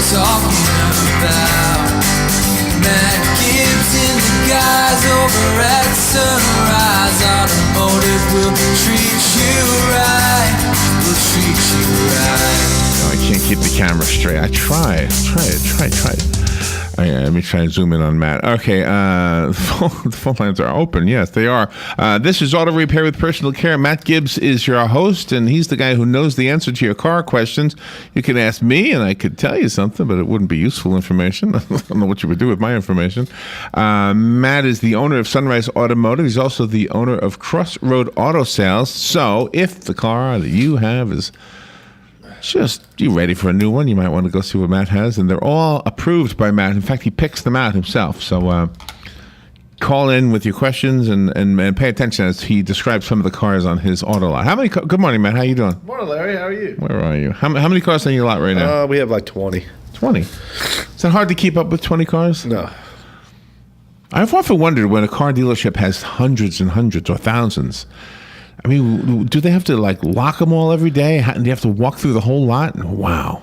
talking about? Matt Gibbs and the guys over at Sunrise Automotive will treat you right. Will treat you right. Oh, I can't keep the camera straight. I try. Okay, let me try and zoom in on Matt. Okay, the phone lines are open. Yes, they are. This is Auto Repair with Personal Care. Matt Gibbs is your host, and he's the guy who knows the answer to your car questions. You can ask me, and I could tell you something, but it wouldn't be useful information. I don't know what you would do with my information. Matt is the owner of Sunrise Automotive. He's also the owner of Crossroad Auto Sales. So if the car that you have is just you ready for a new one, you might want to go see what Matt has, and they're all approved by Matt. In fact, he picks them out himself. So call in with your questions and pay attention as he describes some of the cars on his auto lot. Good morning, Matt. How you doing? Morning, Larry. How are you? Where are you? How many cars on your lot right now? We have like 20. 20. Is it hard to keep up with 20 cars? No. I've often wondered when a car dealership has hundreds and hundreds or thousands. I mean, do they have to like lock them all every day? Do you have to walk through the whole lot? Wow.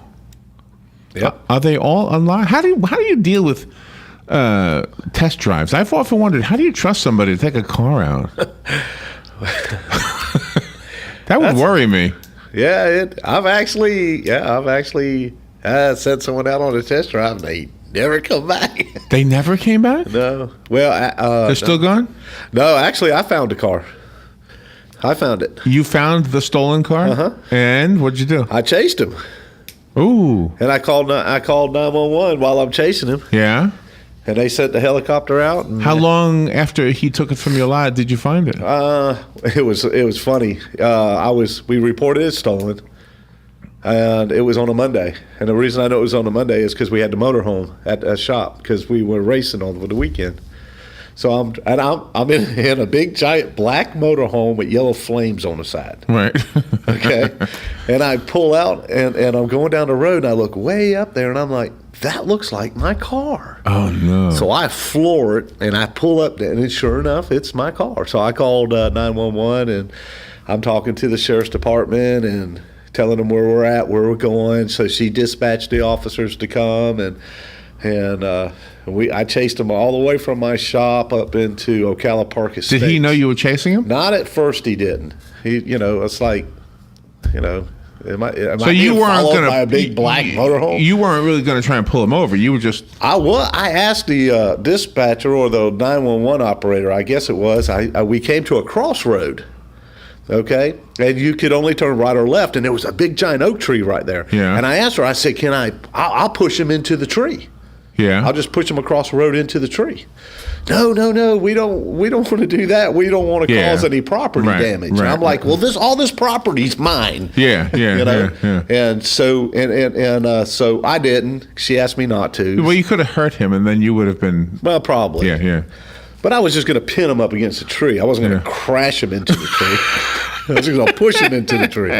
Yep. Are they all unlocked? How do you deal with test drives? I've often wondered, how do you trust somebody to take a car out? That would worry me. Yeah, I've actually sent someone out on a test drive and they never come back. They never came back? No. Well, they're still gone? No, actually, I found a car. I found it. You found the stolen car? Uh-huh. And what'd you do? I chased him. Ooh. And I called 911 while I'm chasing him. Yeah. And they sent the helicopter out. And how long after he took it from your lot did you find it? It was funny. We reported it stolen, and it was on a Monday. And the reason I know it was on a Monday is because we had the motorhome at a shop because we were racing over the weekend. So I'm in a big giant black motorhome with yellow flames on the side. Right. Okay. And I pull out and I'm going down the road and I look way up there and I'm like, that looks like my car. Oh no. So I floor it and I pull up there and sure enough, it's my car. So I called 911 and I'm talking to the sheriff's department and telling them where we're at, where we're going. So she dispatched the officers to come and I chased him all the way from my shop up into Ocala Park Estates. Did he know you were chasing him? Not at first, he didn't. It's like, am I so you weren't followed gonna by a big black motorhome? You weren't really going to try and pull him over. You were just. I asked the dispatcher or the 911 operator, I guess it was. We came to a crossroad. Okay, and you could only turn right or left, and there was a big giant oak tree right there. Yeah. And I asked her, I said, I'll push him into the tree. Yeah. I'll just push him across the road into the tree. No, we don't want to do that. We don't want to cause any property damage. Right, and I'm like, well, all this property's mine. Yeah. Yeah. And so so I didn't. She asked me not to. Well, you could have hurt him, and then you would have been. Well, probably. Yeah. But I was just going to pin him up against the tree. I wasn't going to crash him into the tree. I was just going to push him into the tree.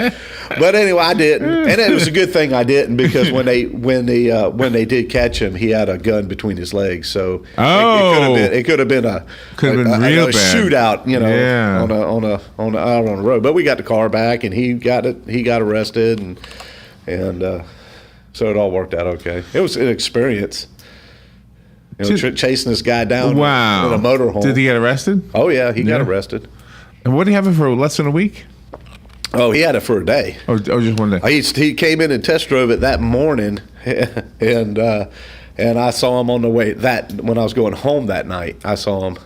But anyway, I didn't, and it was a good thing I didn't because when they did catch him, he had a gun between his legs. So it could have been a real bad shootout, on the road. But we got the car back, and he got arrested, and so it all worked out okay. It was an experience. Chasing this guy down in a motorhome. Did he get arrested? Oh, yeah, he got arrested. And what did he have it for less than a week? Oh, he had it for a day. Oh, just one day. He came in and test drove it that morning, and I saw him on the way. When I was going home that night, I saw him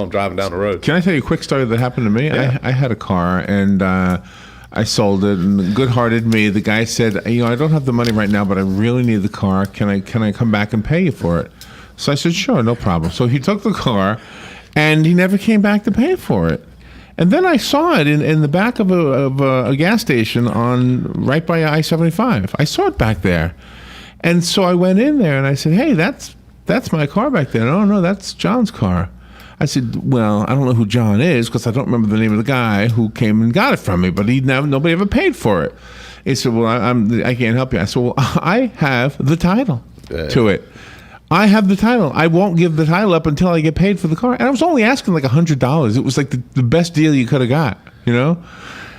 driving down the road. Can I tell you a quick story that happened to me? Yeah. I had a car, and I sold it, and good-hearted me, the guy said, I don't have the money right now, but I really need the car. Can I come back and pay you for it? So I said, sure, no problem. So he took the car, and he never came back to pay for it. And then I saw it in the back of a gas station right by I-75. I saw it back there. And so I went in there, and I said, hey, that's my car back there. No, that's John's car. I said, well, I don't know who John is because I don't remember the name of the guy who came and got it from me, but nobody ever paid for it. He said, well, I can't help you. I said, well, I have the title to it. I have the title. I won't give the title up until I get paid for the car. And I was only asking like $100. It was like the best deal you could have got,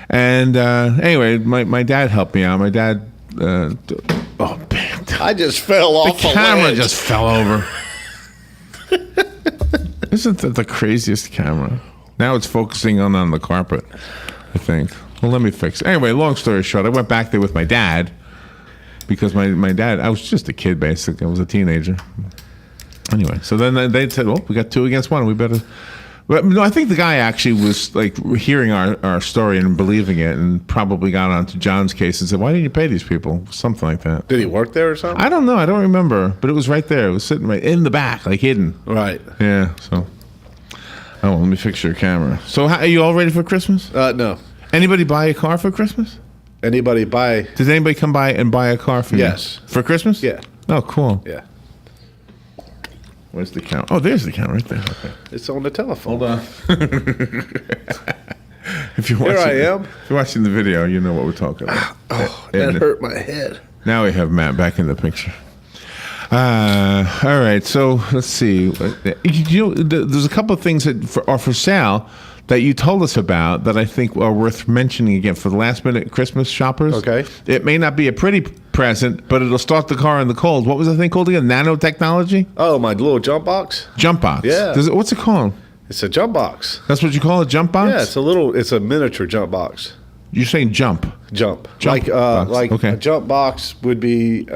And anyway, my dad helped me out. My dad, I I just fell off The a camera ledge. just fell over. Isn't that the craziest camera? Now it's focusing on the carpet, I think. Well, let me fix it. Anyway, long story short, I went back there with my dad because my dad, I was just a kid, basically. I was a teenager. Anyway, so then they said, well, we got 2 against 1. We better... But no, I think the guy actually was like hearing our story and believing it, and probably got onto John's case and said, "Why didn't you pay these people?" Something like that. Did he work there or something? I don't know. I don't remember, but it was right there. It was sitting right in the back, like hidden. Right. Yeah. So, let me fix your camera. So, are you all ready for Christmas? No. Anybody buy a car for Christmas? Anybody buy? Did anybody come by and buy a car for you? Yes. For Christmas? Yeah. Oh, cool. Yeah. Where's the count? Oh, there's the count right there. Okay. It's on the telephone. Hold on. If you're watching, Here I am. If you're watching the video, you know what we're talking about. That hurt my head. Now we have Matt back in the picture. All right, so let's see. There's a couple of things that are for sale that you told us about that I think are worth mentioning again for the last minute Christmas shoppers. Okay. It may not be a pretty present, but it'll start the car in the cold. What was the thing called again? Nanotechnology? Oh, my little jump box. Jump box. Yeah. What's it called? It's a jump box. That's what you call a jump box? Yeah, it's a miniature jump box. You're saying jump. Jump Jump box. like Okay. a jump box would be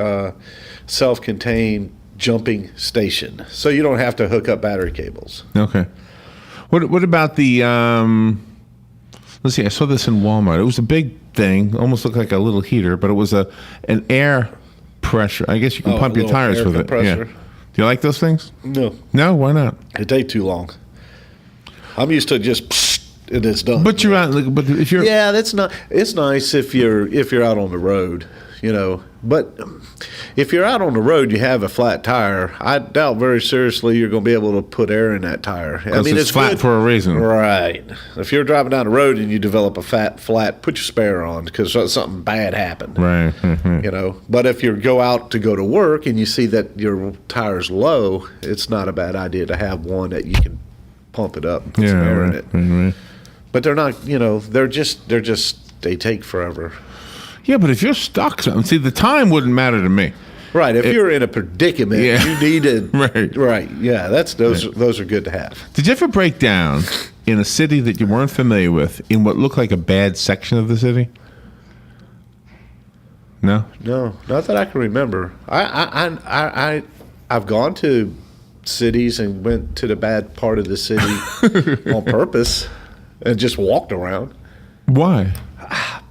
self-contained jumping station, so you don't have to hook up battery cables. Okay. What about the? Let's see. I saw this in Walmart. It was a big thing. Almost looked like a little heater, but it was an air pressure. I guess you can Oh, pump a your little tires air with compressor. it. Yeah. Do you like those things? No, No. Why not? it takes too long. I'm used to just and it's done. But you're out. But if you're Yeah, that's not. It's nice if you're out on the road, you know. But if you're out on the road, you have a flat tire. I doubt very seriously you're going to be able to put air in that tire. I mean, it's flat good. for a reason. Right. If you're driving down the road and you develop a flat, put your spare on because something bad happened. Right. You know. But if you go out to work and you see that your tire's low, it's not a bad idea to have one that you can pump it up and put some air in it. Right. But they're not, you know, they take forever. Yeah, but if you're stuck, see, the time wouldn't matter to me. Right. If you're in a predicament, Yeah. you need to. Right. Right. Yeah. Those are good to have. Did you ever break down in a city that you weren't familiar with in what looked like a bad section of the city? No. No, not that I can remember. I've gone to cities and went to the bad part of the city on purpose and just walked around Why?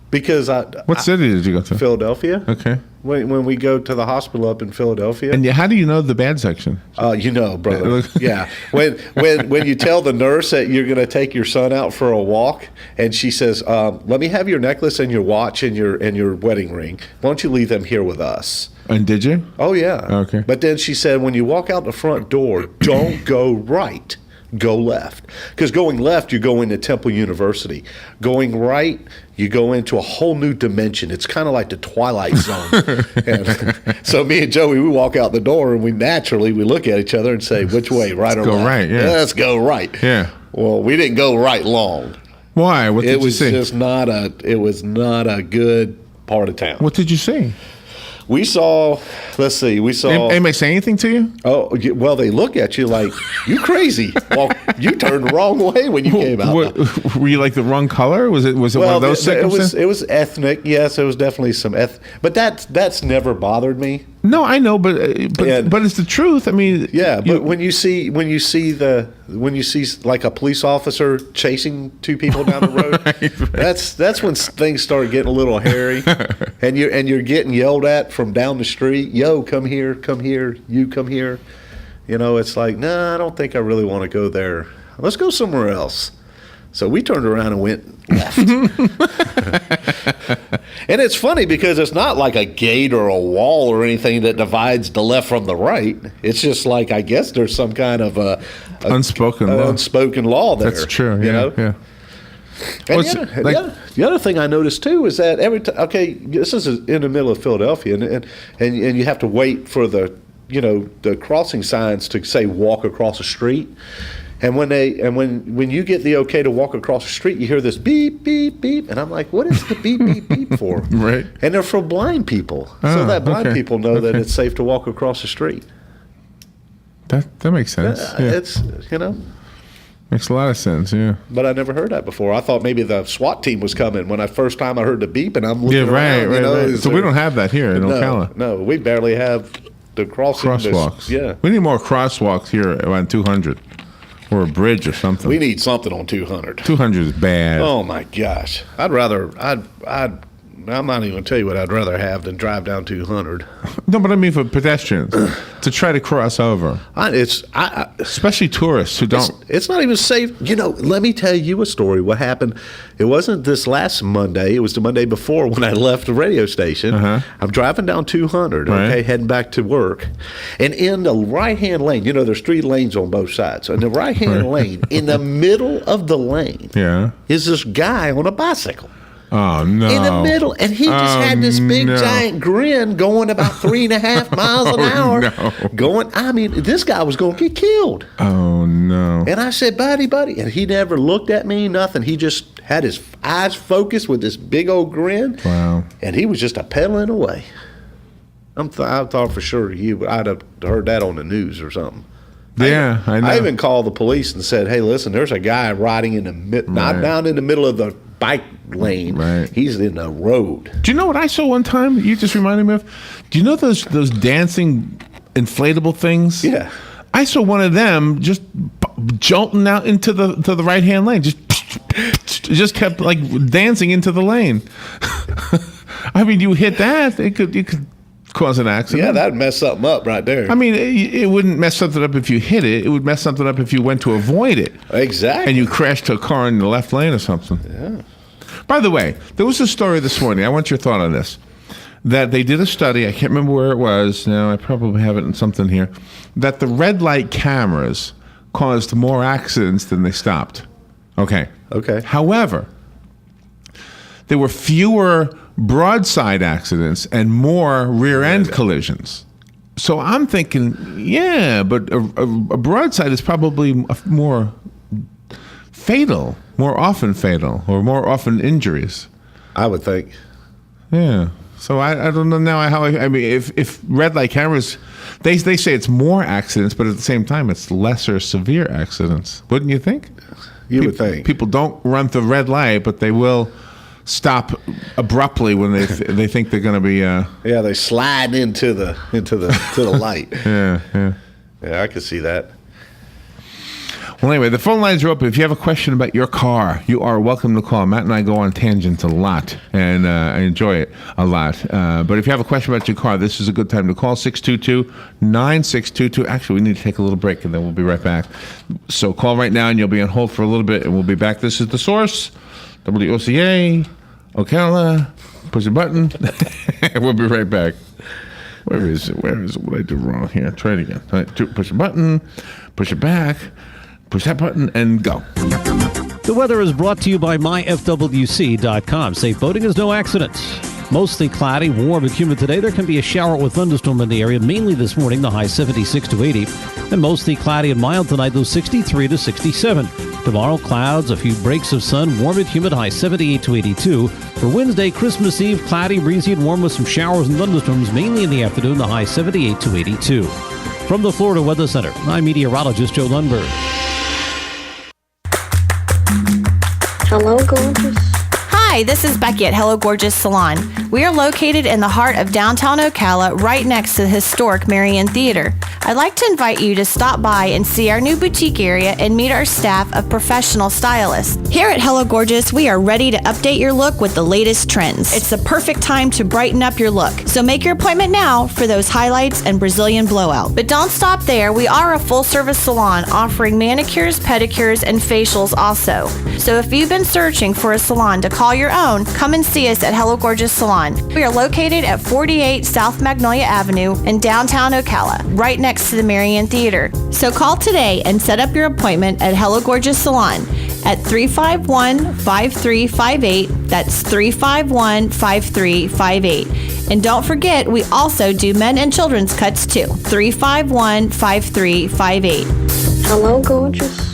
because What city did you go to? Philadelphia. Okay. When we go to the hospital up in Philadelphia. And how do you know the bad section? You know, brother. Yeah. When you tell the nurse that you're going to take your son out for a walk, and she says, "Let me have your necklace and your watch and your wedding ring. Why don't you leave them here with us?" And did you? Oh yeah. Okay. But then she said, when you walk out the front door, don't go right. Go left. Because going left, you go into Temple University. Going right, you go into a whole new dimension. It's kind of like the Twilight Zone. And so me and Joey, we walk out the door and we look at each other and say, which way, right or go left? right, yeah. Let's go right. Yeah. Well, we didn't go right long. Why? What did It you was see? just not a good part of town. What did you see? We saw, Anybody say anything to you? Oh, well, they look at you like, you crazy. Well, you turned the wrong way when you came out. Were you like the wrong color? Was it one of those circumstances? It was ethnic. Yes, it was definitely some but that's never bothered me. No, I know, but it's the truth. I mean, Yeah, but when you see like a police officer chasing two people down the road, Right. that's when things start getting a little hairy, and you're getting yelled at from down the street. Yo, come here, you come here. You know, it's like, nah, I don't think I really want to go there. Let's go somewhere else. So we turned around and went left. And it's funny because it's not like a gate or a wall or anything that divides the left from the right. It's just like, I guess there's some kind of unspoken law. there. That's true. Yeah, You know? yeah. And Well, the other thing I noticed too is that every time, okay, this is in the middle of Philadelphia, and you have to wait for the crossing signs to say walk across the street. And when you get the okay to walk across the street, you hear this beep, beep, beep. And I'm like, what is the beep, beep, beep for? Right. And they're for blind people. So that blind people know that it's safe to walk across the street. That makes sense. It's, Makes a lot of sense, yeah. But I never heard that before. I thought maybe the SWAT team was coming when first time I heard the beep, and I'm looking around. Right. So we don't have that here in Ocala. No, we barely have the crosswalks. Yeah. We need more crosswalks here around 200. Or a bridge or something. We need something on 200. 200 is bad. Oh my gosh! I'm not even gonna tell you what I'd rather have than drive down 200. No, but I mean for pedestrians to try to cross over. Especially tourists who don't. It's not even safe. Let me tell you a story. What happened? It wasn't this last Monday. It was the Monday before when I left the radio station. I'm driving down 200. Okay, heading back to work, and in the right-hand lane, there's 3 lanes on both sides. So in the right-hand lane, in the middle of the lane, is this guy on a bicycle. Oh, no. In the middle. And he just had this big, giant grin going about 3.5 miles an hour. No. This guy was going to get killed. Oh, no. And I said, buddy. And he never looked at me, nothing. He just had his eyes focused with this big old grin. Wow. And he was just pedaling away. I thought for sure I'd have heard that on the news or something. Yeah, I know. I even called the police and said, hey, listen, there's a guy riding not down in the middle of the bike lane. Right. He's in the road. Do you know what I saw one time? You just reminded me of. Do you know those dancing inflatable things? Yeah. I saw one of them just jolting out into the right hand lane. Just kept like dancing into the lane. I mean, you hit that, you could cause an accident. Yeah, that'd mess something up right there. I mean, it wouldn't mess something up if you hit it. It would mess something up if you went to avoid it. Exactly. And you crashed to a car in the left lane or something. Yeah. By the way, there was a story this morning. I want your thought on this. That they did a study. I can't remember where it was. Now I probably have it in something here. That the red light cameras caused more accidents than they stopped. Okay. However, there were fewer broadside accidents and more rear end collisions. So I'm thinking, yeah, but a broadside is probably more fatal, more often fatal, or more often injuries. I would think. Yeah. So I don't know now how. I mean, if red light cameras, they say it's more accidents, but at the same time, it's lesser severe accidents. Wouldn't you think? You would think. People don't run the red light, but they will stop abruptly when they think they're going to be. Yeah, they slide into the light. Yeah. Yeah, I could see that. Well, anyway, the phone lines are open. If you have a question about your car, you are welcome to call. Matt and I go on tangents a lot, and I enjoy it a lot. But if you have a question about your car, this is a good time to call 622-9622. Actually, we need to take a little break, and then we'll be right back. So call right now, and you'll be on hold for a little bit, and we'll be back. This is The Source, WOCA, Ocala. Push a button. We'll be right back. Where is it? What did I do wrong here? Try it again. All right, push a button, push it back. Push that button and go. The weather is brought to you by myfwc.com. Safe boating is no accident. Mostly cloudy, warm and humid today. There can be a shower with thunderstorm in the area, mainly this morning, the high 76 to 80. And mostly cloudy and mild tonight, those 63 to 67. Tomorrow, clouds, a few breaks of sun, warm and humid, high 78 to 82. For Wednesday, Christmas Eve, cloudy, breezy and warm with some showers and thunderstorms, mainly in the afternoon, the high 78 to 82. From the Florida Weather Center, I'm meteorologist Joe Lundberg. Hello, gorgeous. Hi, this is Becky at Hello Gorgeous Salon. We are located in the heart of downtown Ocala, right next to the historic Marion Theater. I'd like to invite you to stop by and see our new boutique area and meet our staff of professional stylists. Here at Hello Gorgeous, we are ready to update your look with the latest trends. It's the perfect time to brighten up your look. So make your appointment now for those highlights and Brazilian blowout. But don't stop there. We are a full-service salon offering manicures, pedicures, and facials also. So if you've been searching for a salon to call your own, come and see us at Hello Gorgeous Salon. We are located at 48 South Magnolia Avenue in downtown Ocala, right next to the Marion Theater. So call today and set up your appointment at Hello Gorgeous Salon at 351-5358. That's 351-5358. And don't forget, we also do men and children's cuts too. 351-5358. Hello, gorgeous.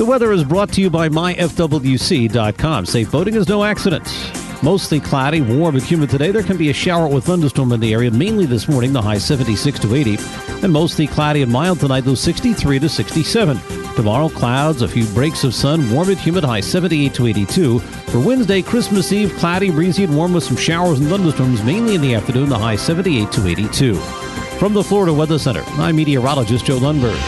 The weather is brought to you by myfwc.com. Safe boating is no accident. Mostly cloudy, warm and humid today. There can be a shower with thunderstorm in the area, mainly this morning, the high 76 to 80. And mostly cloudy and mild tonight, those 63 to 67. Tomorrow, clouds, a few breaks of sun, warm and humid, high 78 to 82. For Wednesday, Christmas Eve, cloudy, breezy and warm with some showers and thunderstorms, mainly in the afternoon, the high 78 to 82. From the Florida Weather Center, I'm meteorologist Joe Lundberg.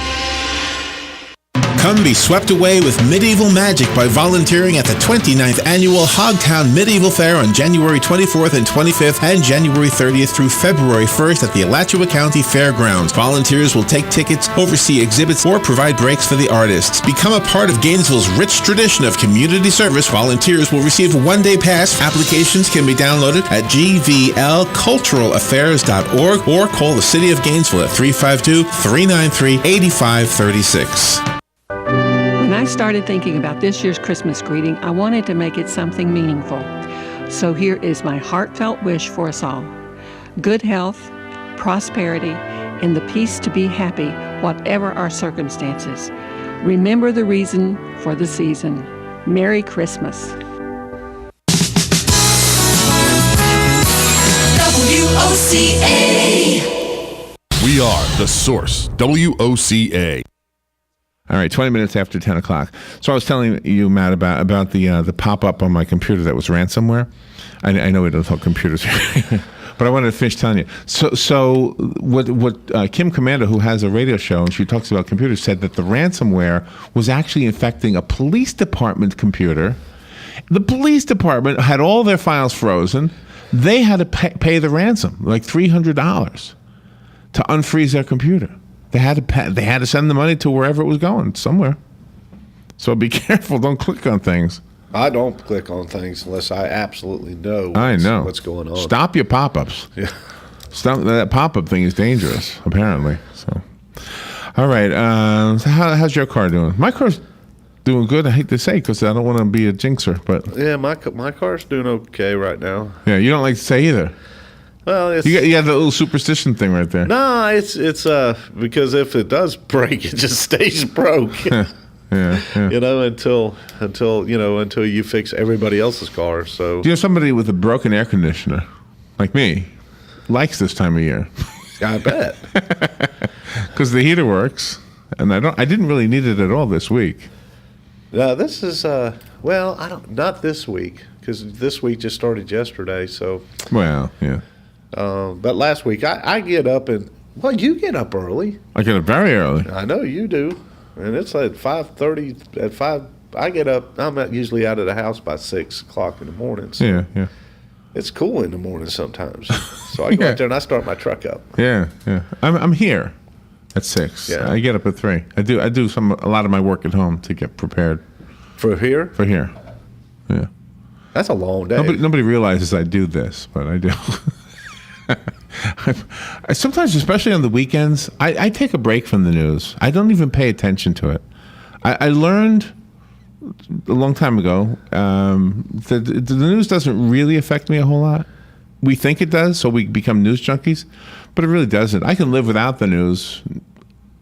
Come be swept away with medieval magic by volunteering at the 29th Annual Hogtown Medieval Fair on January 24th and 25th and January 30th through February 1st at the Alachua County Fairgrounds. Volunteers will take tickets, oversee exhibits, or provide breaks for the artists. Become a part of Gainesville's rich tradition of community service. Volunteers will receive a one-day pass. Applications can be downloaded at gvlculturalaffairs.org or call the City of Gainesville at 352-393-8536. When I started thinking about this year's Christmas greeting, I wanted to make it something meaningful. So here is my heartfelt wish for us all. Good health, prosperity, and the peace to be happy, whatever our circumstances. Remember the reason for the season. Merry Christmas. WOCA. We are The Source, WOCA. All right, 20 minutes after 10 o'clock. So I was telling you, Matt, about the pop-up on my computer that was ransomware. I know we don't talk computers here, but I wanted to finish telling you. So what Kim Commander, who has a radio show, and she talks about computers, said that the ransomware was actually infecting a police department computer. The police department had all their files frozen. They had to pay the ransom, like $300, to unfreeze their computer. They had to send the money to wherever it was going, somewhere. So be careful. Don't click on things. I don't click on things unless I absolutely know what's going on. Stop your pop-ups. Yeah. Stop. That pop-up thing is dangerous, apparently. So, all right. So how's your car doing? My car's doing good. I hate to say because I don't want to be a jinxer, but yeah, my car's doing okay right now. Yeah, you don't like to say either. Well, you have the little superstition thing right there. No, it's because if it does break, it just stays broke. Yeah. You know, until you fix everybody else's car. So do you know somebody with a broken air conditioner, like me, likes this time of year? I bet. Because the heater works, and I didn't really need it at all this week. This is not this week because this week just started yesterday. So well, yeah. But last week, I get up and, you get up early. I get up very early. I know you do. And it's at 5:30. At 5, I get up. I'm usually out of the house by 6 o'clock in the morning. So yeah. It's cool in the morning sometimes. So I go out there and I start my truck up. Yeah. I'm here at 6. Yeah. I get up at 3. I do a lot of my work at home to get prepared. For here? For here. Yeah. That's a long day. Nobody realizes I do this, but I do. I sometimes, especially on the weekends, I take a break from the news. I don't even pay attention to it. I learned a long time ago that the news doesn't really affect me a whole lot. We think it does, so we become news junkies, but it really doesn't. I can live without the news.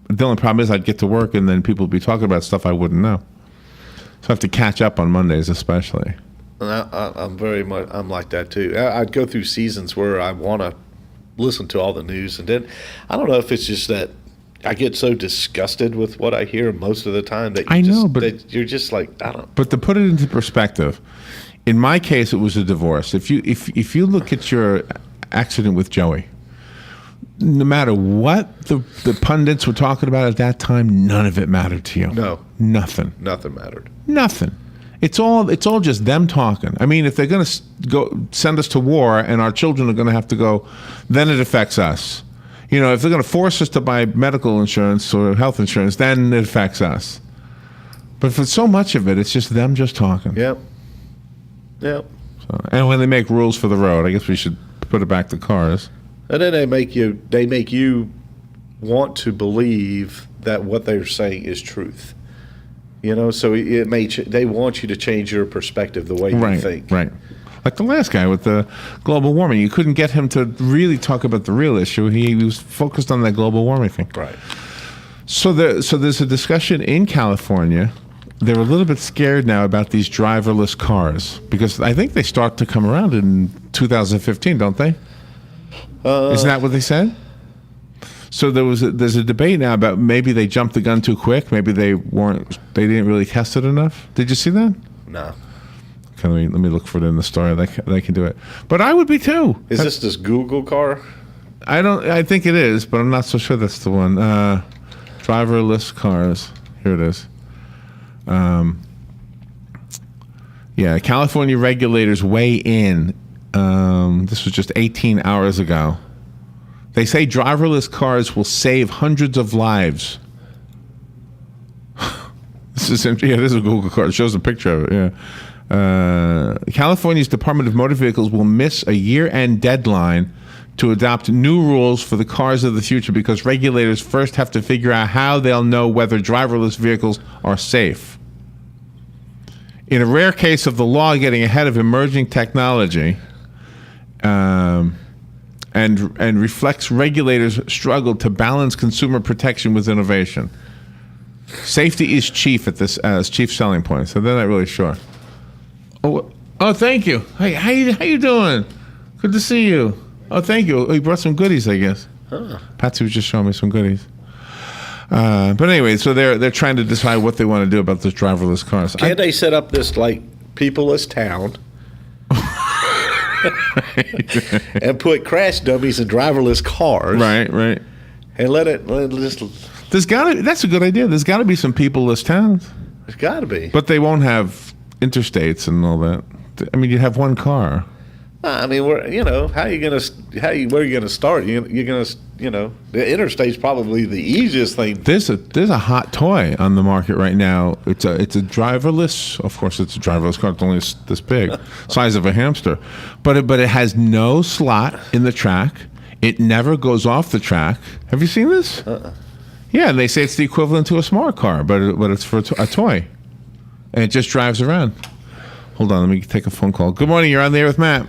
The only problem is I'd get to work and then people would be talking about stuff I wouldn't know. So I have to catch up on Mondays especially. I'm very much. I'm like that too. I'd go through seasons where I want to listen to all the news, and then I don't know if it's just that I get so disgusted with what I hear most of the time that you're just like I don't. But to put it into perspective, in my case, it was a divorce. If you look at your accident with Joey, no matter what the pundits were talking about at that time, none of it mattered to you. No, nothing mattered. Nothing. It's all just them talking. I mean, if they're going to go send us to war and our children are going to have to go, then it affects us. You know, if they're going to force us to buy medical insurance or health insurance, then it affects us. But for so much of it, it's just them just talking. Yep. So, and when they make rules for the road, I guess we should put it back to cars. And then they make you want to believe that what they're saying is truth. You know, so they want you to change your perspective, the way you think. Right. Like the last guy with the global warming. You couldn't get him to really talk about the real issue. He was focused on that global warming thing. Right. So there's a discussion in California they're a little bit scared now about these driverless cars because I think they start to come around in 2015, don't they? Isn't that what they said? So there's a debate now about maybe they jumped the gun too quick. Maybe they didn't really test it enough. Did you see that? No. Okay, let me look for it in the story. They can do it, but I would be too. Is this Google car? I think it is, but I'm not so sure that's the one. Driverless cars. Here it is. Yeah, California regulators weigh in. This was just 18 hours ago. They say driverless cars will save hundreds of lives. This is a Google car. It shows a picture of it. Yeah. California's Department of Motor Vehicles will miss a year-end deadline to adopt new rules for the cars of the future because regulators first have to figure out how they'll know whether driverless vehicles are safe. In a rare case of the law getting ahead of emerging technology, and reflects regulators' struggle to balance consumer protection with innovation. Safety is chief at this chief selling point, so they're not really sure. Oh, thank you. Hey, how you doing? Good to see you. Oh, thank you. Oh, you brought some goodies, I guess. Huh. Patsy was just showing me some goodies. But anyway, so they're trying to decide what they want to do about those driverless cars. Can't they set up this like peopleless town and put crash dummies in driverless cars? Right. And let it just. That's a good idea. There's got to be some peopleless towns. There's got to be. But they won't have interstates and all that. I mean, you'd have one car. I mean, where are you gonna start? You're gonna, the interstate's probably the easiest thing. There's a hot toy on the market right now. It's a driverless. Of course, it's a driverless car. It's only this big, size of a hamster, but it has no slot in the track. It never goes off the track. Have you seen this? Yeah, and they say it's the equivalent to a smart car, but it's for a toy, and it just drives around. Hold on, let me take a phone call. Good morning. You're on the air with Matt.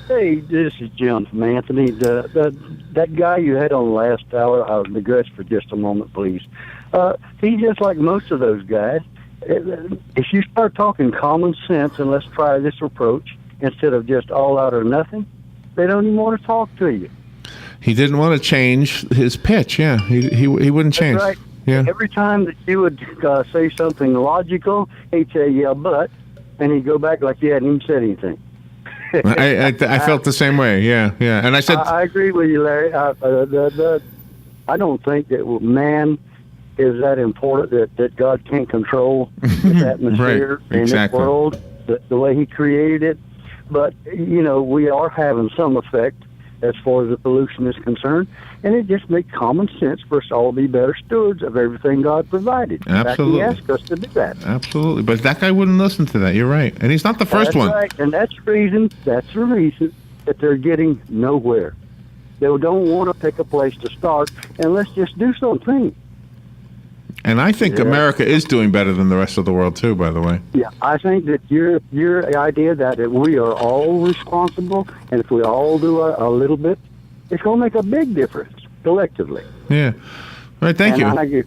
Hey, this is Jim from Anthony. That guy you had on last hour, I'll digress for just a moment, please. He's just like most of those guys. If you start talking common sense and let's try this approach instead of just all out or nothing, they don't even want to talk to you. He didn't want to change his pitch. Yeah, he wouldn't change. That's right. Yeah. Every time that you would say something logical, he'd say, yeah, but, and he'd go back like he hadn't even said anything. I felt the same way. Yeah. And I said, I agree with you, Larry. I don't think that man is that important that God can't control this atmosphere and this world the way He created it. But we are having some effect as far as the pollution is concerned, and it just makes common sense for us all to be better stewards of everything God provided. Absolutely. He asked us to do that. Absolutely. But that guy wouldn't listen to that. You're right. And he's not the first one. That's right. And that's the reason that they're getting nowhere. They don't want to pick a place to start, and let's just do something. And I think America is doing better than the rest of the world, too, by the way. Yeah, I think that your idea that we are all responsible, and if we all do a little bit, it's going to make a big difference collectively. Yeah. All right, thank you.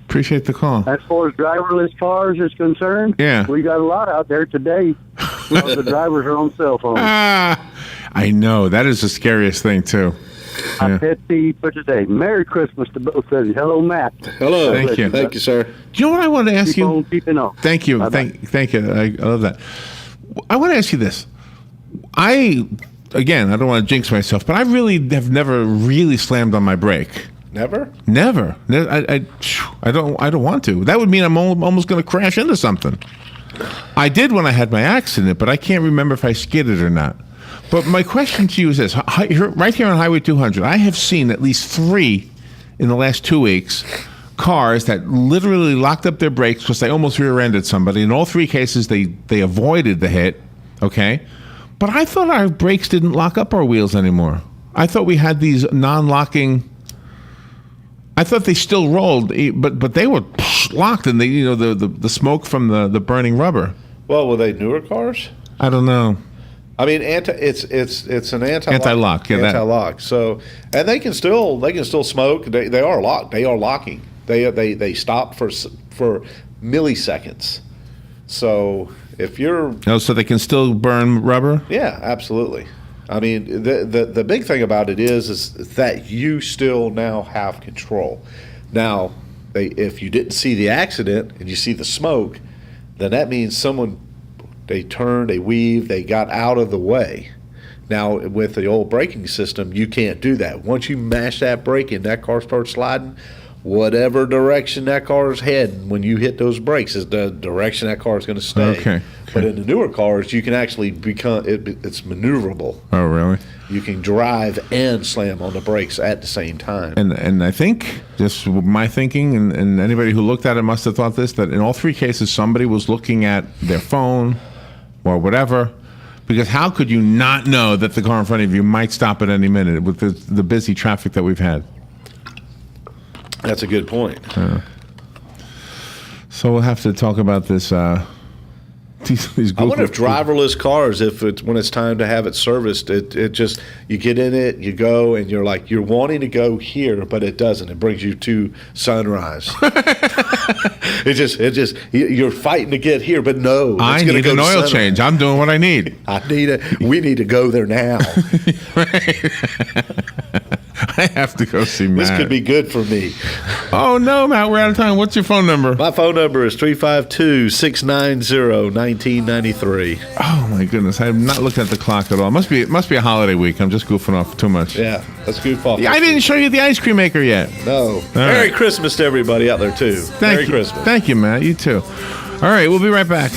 Appreciate the call. As far as driverless cars is concerned, we got a lot out there today. The drivers are on cell phones. I know. That is the scariest thing, too. I pet peeve for today. Merry Christmas to both of you. Hello, Matt. Hello. Thank you. Thank you, sir. Do you know what I wanted to ask you? Keeping on. Thank you. Thank you. I love that. I want to ask you this. I don't want to jinx myself, but I really have never really slammed on my brake. Never? Never. I don't want to. That would mean I'm almost going to crash into something. I did when I had my accident, but I can't remember if I skidded or not. But my question to you is this. Right here on Highway 200, I have seen at least 3 in the last 2 weeks cars that literally locked up their brakes because they almost rear-ended somebody. In all 3 cases, they avoided the hit, okay? But I thought our brakes didn't lock up our wheels anymore. I thought we had these non-locking... I thought they still rolled, but they were locked, and the smoke from the burning rubber. Well, were they newer cars? I don't know. I mean, it's an anti-lock. Yeah, anti-lock. So, and they can still smoke. They are locked. They are locking. They stop for milliseconds. So if you're... Oh, so they can still burn rubber? Yeah, absolutely. I mean, the big thing about it is that you still now have control. Now, if you didn't see the accident and you see the smoke, then that means they turned, they weaved, they got out of the way. Now, with the old braking system, you can't do that. Once you mash that brake and that car starts sliding, whatever direction that car is heading when you hit those brakes is the direction that car is going to stay. Okay. But in the newer cars, you can actually it's maneuverable. Oh, really? You can drive and slam on the brakes at the same time. And I think, just my thinking, and anybody who looked at it must have thought this, that in all three cases, somebody was looking at their phone or whatever, because how could you not know that the car in front of you might stop at any minute with the busy traffic that we've had? That's a good point. So we'll have to talk about this. These I wonder if driverless cars, when it's time to have it serviced, it just, you get in it, you go, and you're wanting to go here, but it doesn't. It brings you to Sunrise. You're fighting to get here, but no. I need an oil change. I'm doing what I need. We need to go there now. I have to go see Matt. This could be good for me. Oh, no, Matt, we're out of time. What's your phone number? My phone number is 352-690-1993. Oh, my goodness. I have not looked at the clock at all. It must be a holiday week. I'm just goofing off too much. Yeah, let's goof off. Yeah, I didn't show you the ice cream maker yet. No. Merry Christmas to everybody out there, too. Merry Christmas. Thank you, Matt. You too. All right, we'll be right back.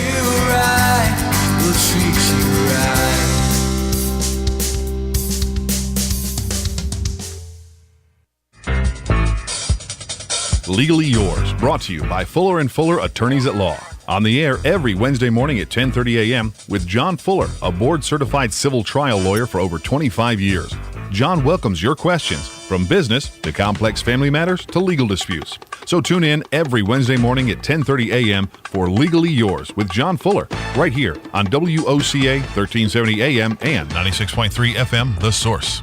Legally Yours, brought to you by Fuller & Fuller Attorneys at Law. On the air every Wednesday morning at 10:30 a.m. with John Fuller, a board-certified civil trial lawyer for over 25 years. John welcomes your questions, from business to complex family matters to legal disputes. So tune in every Wednesday morning at 10:30 a.m. for Legally Yours with John Fuller, right here on WOCA 1370 AM and 96.3 FM, The Source.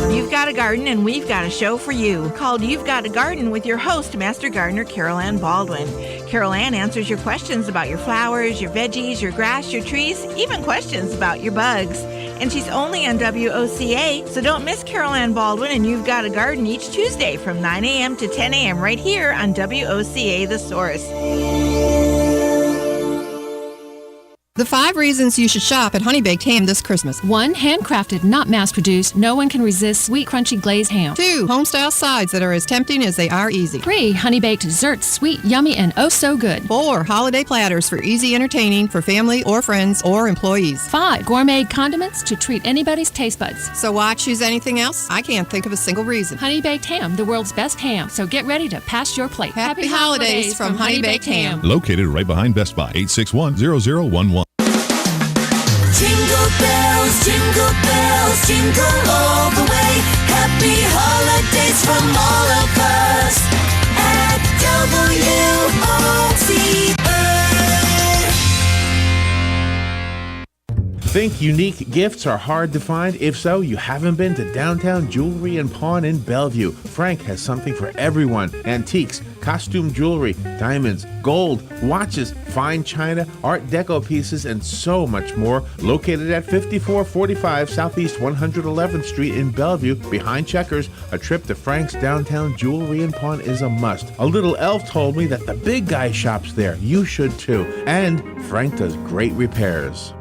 You've got a garden and we've got a show for you called You've Got a Garden with your host, Master Gardener Carol Ann Baldwin. Carol Ann answers your questions about your flowers, your veggies, your grass, your trees, even questions about your bugs. And she's only on WOCA, so don't miss Carol Ann Baldwin and You've Got a Garden each Tuesday from 9 a.m. to 10 a.m. right here on WOCA The Source. The 5 reasons you should shop at Honey Baked Ham this Christmas. 1. Handcrafted, not mass-produced. No one can resist sweet, crunchy glazed ham. 2. Homestyle sides that are as tempting as they are easy. 3. Honey-baked desserts, sweet, yummy, and oh so good. 4. Holiday platters for easy entertaining for family or friends or employees. 5. Gourmet condiments to treat anybody's taste buds. So why choose anything else? I can't think of a single reason. Honey Baked Ham, the world's best ham. So get ready to pass your plate. Happy holidays from Honey Baked Ham. Located right behind Best Buy, 861-0011. Jingle bells, jingle all the way. Happy holidays from all of us at WOCA. Think unique gifts are hard to find? If so, you haven't been to Downtown Jewelry and Pawn in Bellevue. Frank has something for everyone. Antiques, costume jewelry, diamonds, gold, watches, fine china, art deco pieces, and so much more. Located at 5445 Southeast 111th Street in Bellevue, behind Checkers, a trip to Frank's Downtown Jewelry and Pawn is a must. A little elf told me that the big guy shops there. You should too. And Frank does great repairs.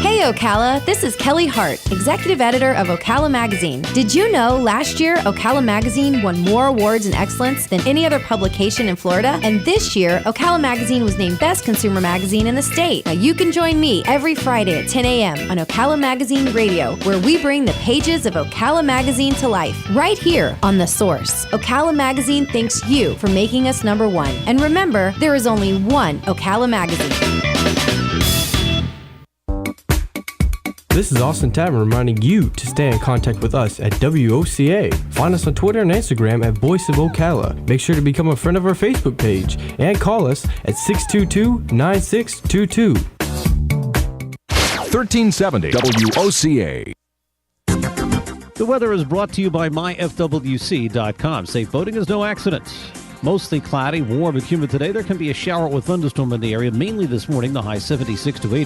Hey Ocala, this is Kelly Hart, Executive Editor of Ocala Magazine. Did you know last year Ocala Magazine won more awards in excellence than any other publication in Florida? And this year, Ocala Magazine was named Best Consumer Magazine in the state. Now you can join me every Friday at 10 a.m. on Ocala Magazine Radio, where we bring the pages of Ocala Magazine to life, right here on The Source. Ocala Magazine thanks you for making us number one. And remember, there is only one Ocala Magazine. This is Austin Tavern reminding you to stay in contact with us at WOCA. Find us on Twitter and Instagram at Voice of Ocala. Make sure to become a friend of our Facebook page and call us at 622-9622. 1370 WOCA. The weather is brought to you by myfwc.com. Safe boating is no accident. Mostly cloudy, warm and humid today. There can be a shower with thunderstorm in the area, mainly this morning, the high 76 to 80.